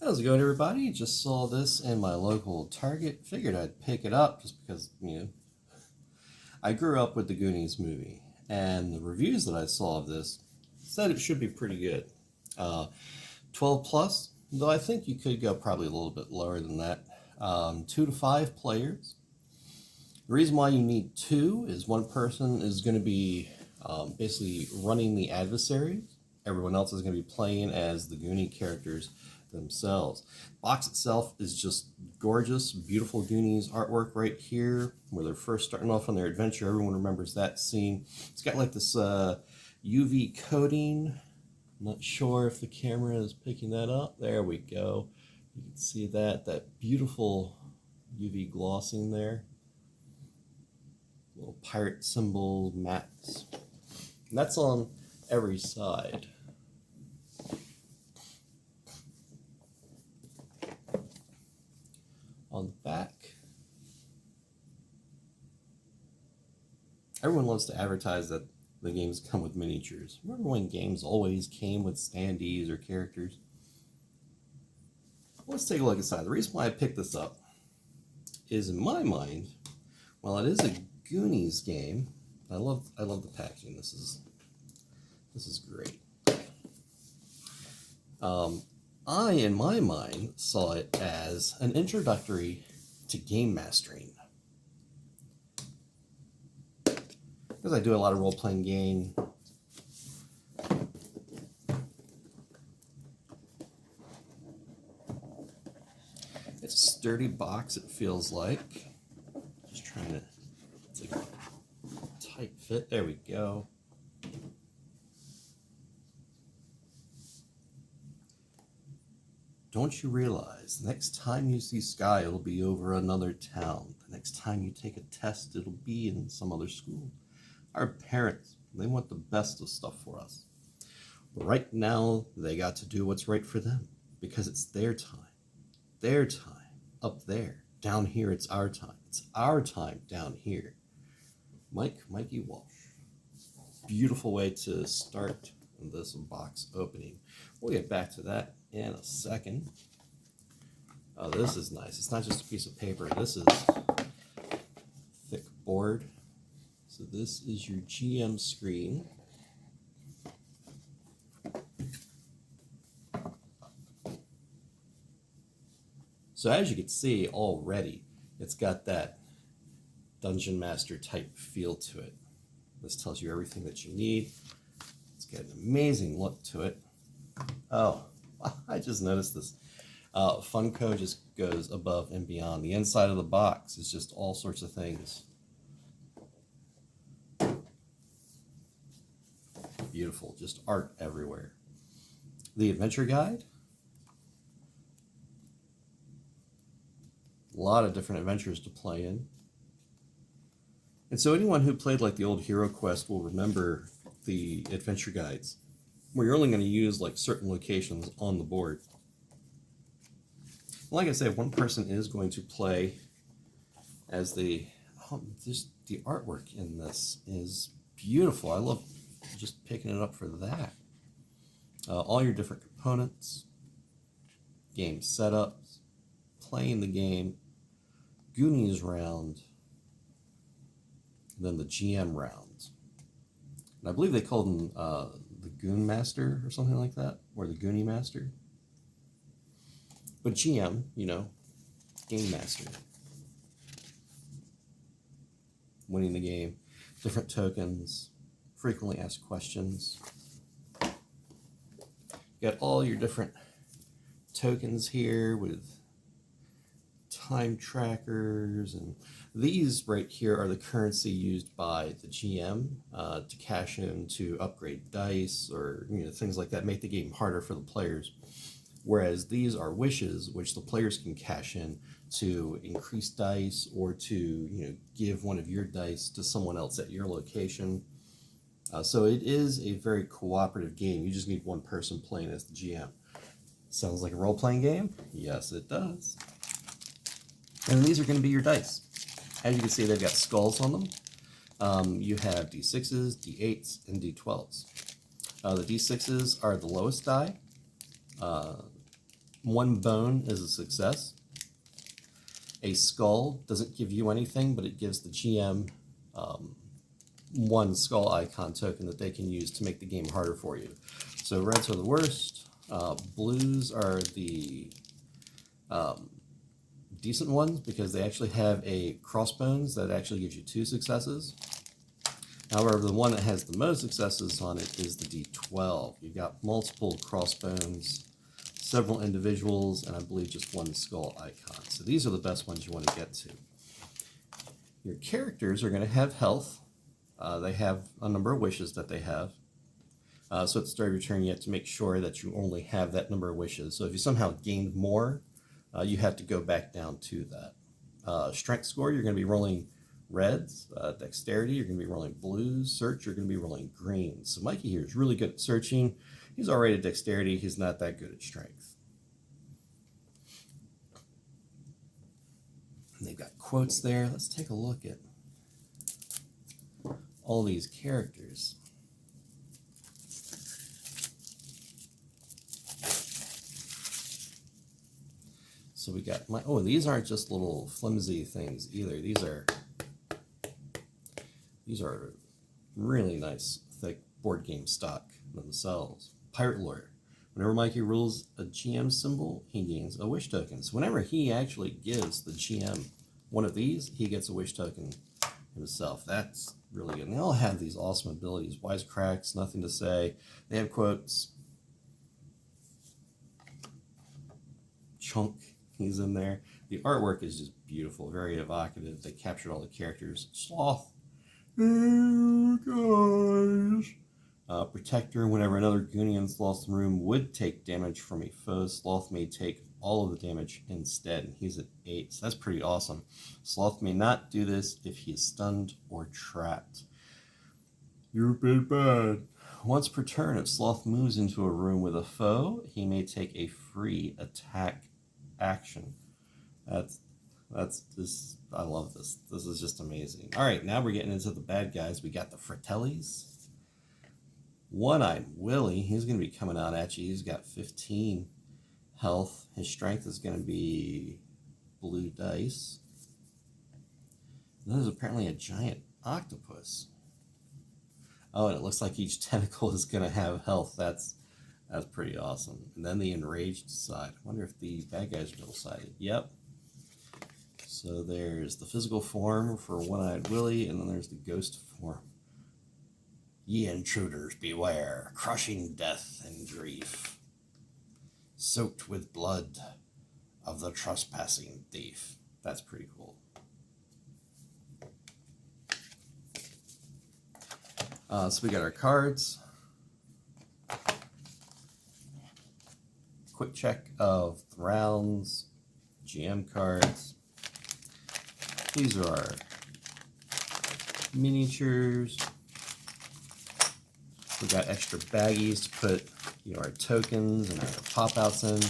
How's it going, everybody? Just saw this in my local Target. Figured I'd pick it up just because, I grew up with the Goonies movie, and the reviews that I saw of this said it should be pretty good. 12 plus, though I think you could go probably a little bit lower than that. 2 to 5 players. The reason why you need 2 is one person is going to be basically running the adversaries. Everyone else is going to be playing as the Goonie characters themselves. Box itself is just gorgeous, beautiful Goonies artwork right here, where they're first starting off on their adventure. Everyone remembers that scene. It's got like this UV coating. I'm not sure if the camera is picking that up. There we go. You can see that beautiful UV glossing there. Little pirate symbol maps. And that's on every side. On the back, everyone loves to advertise that the games come with miniatures. Remember when games always came with standees or characters? Let's take a look inside. The reason why I picked this up is, in my mind, while it is a Goonies game, I love the packaging. This is great. I, in my mind, saw it as an introductory to game mastering. Because I do a lot of role-playing game. It's a sturdy box, it feels like. Just trying to, it's like a tight fit. There we go. Don't you realize the next time you see Sky, it'll be over another town. The next time you take a test, it'll be in some other school. Our parents, they want the best of stuff for us. But right now, they got to do what's right for them because it's their time. Their time up there. Down here, it's our time. It's our time down here. Mikey Walsh. Beautiful way to start this box opening. We'll get back to that in a second. Oh, this is nice. It's not just a piece of paper. This is thick board. So this is your GM screen. So as you can see already, it's got that Dungeon Master type feel to it. This tells you everything that you need. It's got an amazing look to it. Oh, I just noticed this. Funko just goes above and beyond. The inside of the box is just all sorts of things. Beautiful, just art everywhere. The adventure guide. A lot of different adventures to play in. And so anyone who played like the old Hero Quest will remember the adventure guides, where you're only going to use like certain locations on the board. Like I said, one person is going to play as just the artwork in this is beautiful. I love just picking it up for that. All your different components, game setups, playing the game, Goonies round, and then the GM round. And I believe they called them the Goon Master or something like that, or the Goonie Master. But GM, Game Master. Winning the game, different tokens, frequently asked questions. You got all your different tokens here with time trackers, and these right here are the currency used by the GM to cash in to upgrade dice or things like that, make the game harder for the players. Whereas these are wishes, which the players can cash in to increase dice or to give one of your dice to someone else at your location. So it is a very cooperative game. You just need one person playing as the GM. Sounds like a role-playing game? Yes, it does. And these are going to be your dice. As you can see, they've got skulls on them. You have D6s, D8s, and D12s. The D6s are the lowest die. 1 bone is a success. A skull doesn't give you anything, but it gives the GM 1 skull icon token that they can use to make the game harder for you. So reds are the worst. Blues are the decent ones because they actually have a crossbones that actually gives you 2 successes. However, the one that has the most successes on it is the D12. You've got multiple crossbones, several individuals, and I believe just 1 skull icon. So these are the best ones you want to get to. Your characters are going to have health. They have a number of wishes that they have. So at the start of your turn, you have to make sure that you only have that number of wishes. So if you somehow gained more, you have to go back down to that. Strength score, you're going to be rolling reds. Dexterity, you're going to be rolling blues. Search, you're going to be rolling greens. So Mikey here is really good at searching. He's already at dexterity. He's not that good at strength. And they've got quotes there. Let's take a look at all these characters. So we got these aren't just little flimsy things either. These are really nice, thick board game stock themselves. Pirate Lawyer. Whenever Mikey rules a GM symbol, he gains a wish token. So whenever he actually gives the GM one of these, he gets a wish token himself. That's really good. And they all have these awesome abilities. Wisecracks, nothing to say. They have quotes. Chunk, he's in there. The artwork is just beautiful, very evocative. They captured all the characters. Sloth. Hey guys. Protector, whenever another Goonie in Sloth's room would take damage from a foe, Sloth may take all of the damage instead, and he's at 8, so that's pretty awesome. Sloth may not do this if he is stunned or trapped. You've been bad. Once per turn, if Sloth moves into a room with a foe, he may take a free attack action. That's just, I love this. This is just amazing. All right, now we're getting into the bad guys. We got the Fratellis. One-Eyed Willie, he's going to be coming out at you. He's got 15 health. His strength is going to be blue dice. And there's apparently a giant octopus. Oh, and it looks like each tentacle is going to have health. That's pretty awesome. And then the enraged side. I wonder if the bad guys are double-sided. Yep. So there's the physical form for One-Eyed Willie, and then there's the ghost form. Ye intruders, beware, crushing death and grief, soaked with blood of the trespassing thief. That's pretty cool. So we got our cards. Quick check of the rounds, GM cards. These are our miniatures. We got extra baggies to put our tokens and our pop-outs in,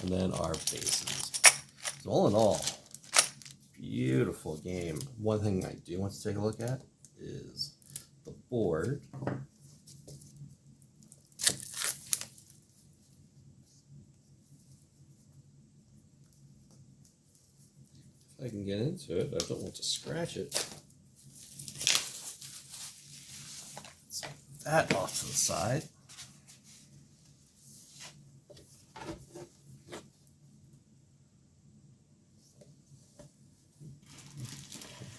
and then our bases. So all in all, beautiful game. One thing I do want to take a look at is the board. If I can get into it, I don't want to scratch it. That off to the side. Get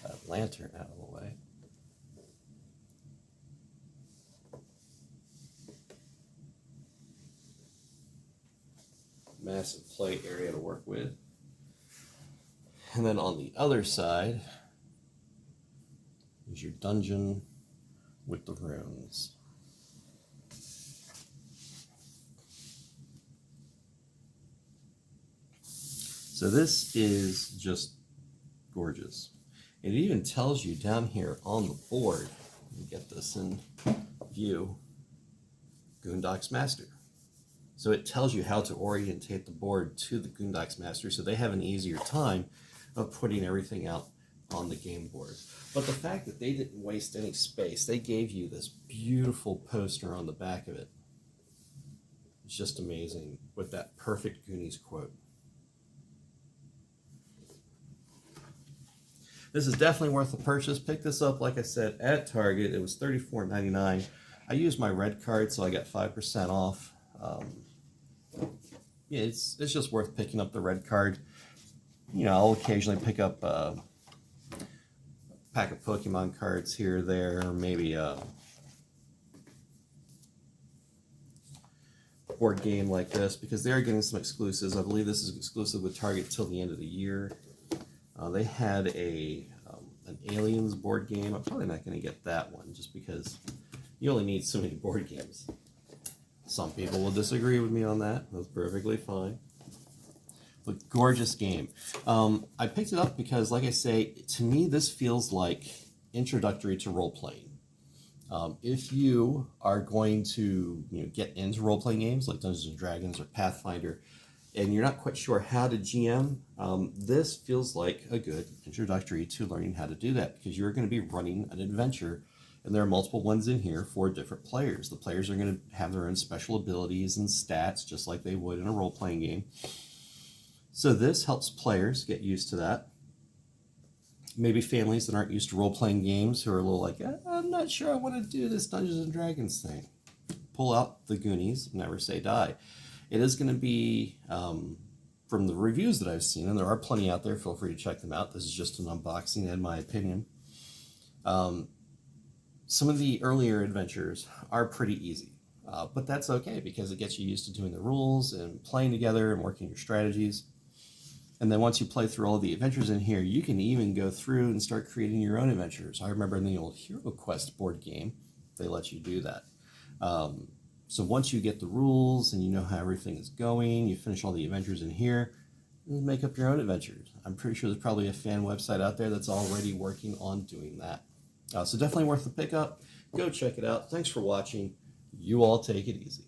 that lantern out of the way. Massive play area to work with. And then on the other side is your dungeon with the rooms. So this is just gorgeous. It even tells you down here on the board, let me get this in view, Goondox Master. So it tells you how to orientate the board to the Goondox Master so they have an easier time of putting everything out on the game board. But the fact that they didn't waste any space, they gave you this beautiful poster on the back of it. It's just amazing with that perfect Goonies quote. This is definitely worth the purchase. Pick this up, like I said, at Target. It was $34.99. I used my red card, so I got 5% off. Yeah, it's just worth picking up the red card. You know, I'll occasionally pick up a pack of Pokemon cards here or there, or maybe a board game like this, because they are getting some exclusives. I believe this is exclusive with Target till the end of the year. They had an Aliens board game. I'm probably not going to get that one just because you only need so many board games. Some people will disagree with me on that. That's perfectly fine. But gorgeous game. I picked it up because, like I say, to me this feels like introductory to role-playing. If you are going to get into role-playing games like Dungeons & Dragons or Pathfinder, and you're not quite sure how to GM, this feels like a good introductory to learning how to do that, because you're going to be running an adventure, and there are multiple ones in here for different players. The players are going to have their own special abilities and stats, just like they would in a role-playing game. So this helps players get used to that. Maybe families that aren't used to role-playing games who are a little like, I'm not sure I want to do this Dungeons & Dragons thing. Pull out the Goonies, Never Say Die. It is going to be, from the reviews that I've seen, and there are plenty out there, feel free to check them out. This is just an unboxing in my opinion. Some of the earlier adventures are pretty easy, but that's okay because it gets you used to doing the rules and playing together and working your strategies. And then once you play through all the adventures in here, you can even go through and start creating your own adventures. I remember in the old Hero Quest board game, they let you do that. So once you get the rules and you know how everything is going, you finish all the adventures in here, and make up your own adventures. I'm pretty sure there's probably a fan website out there that's already working on doing that. So definitely worth the pickup. Go check it out. Thanks for watching. You all take it easy.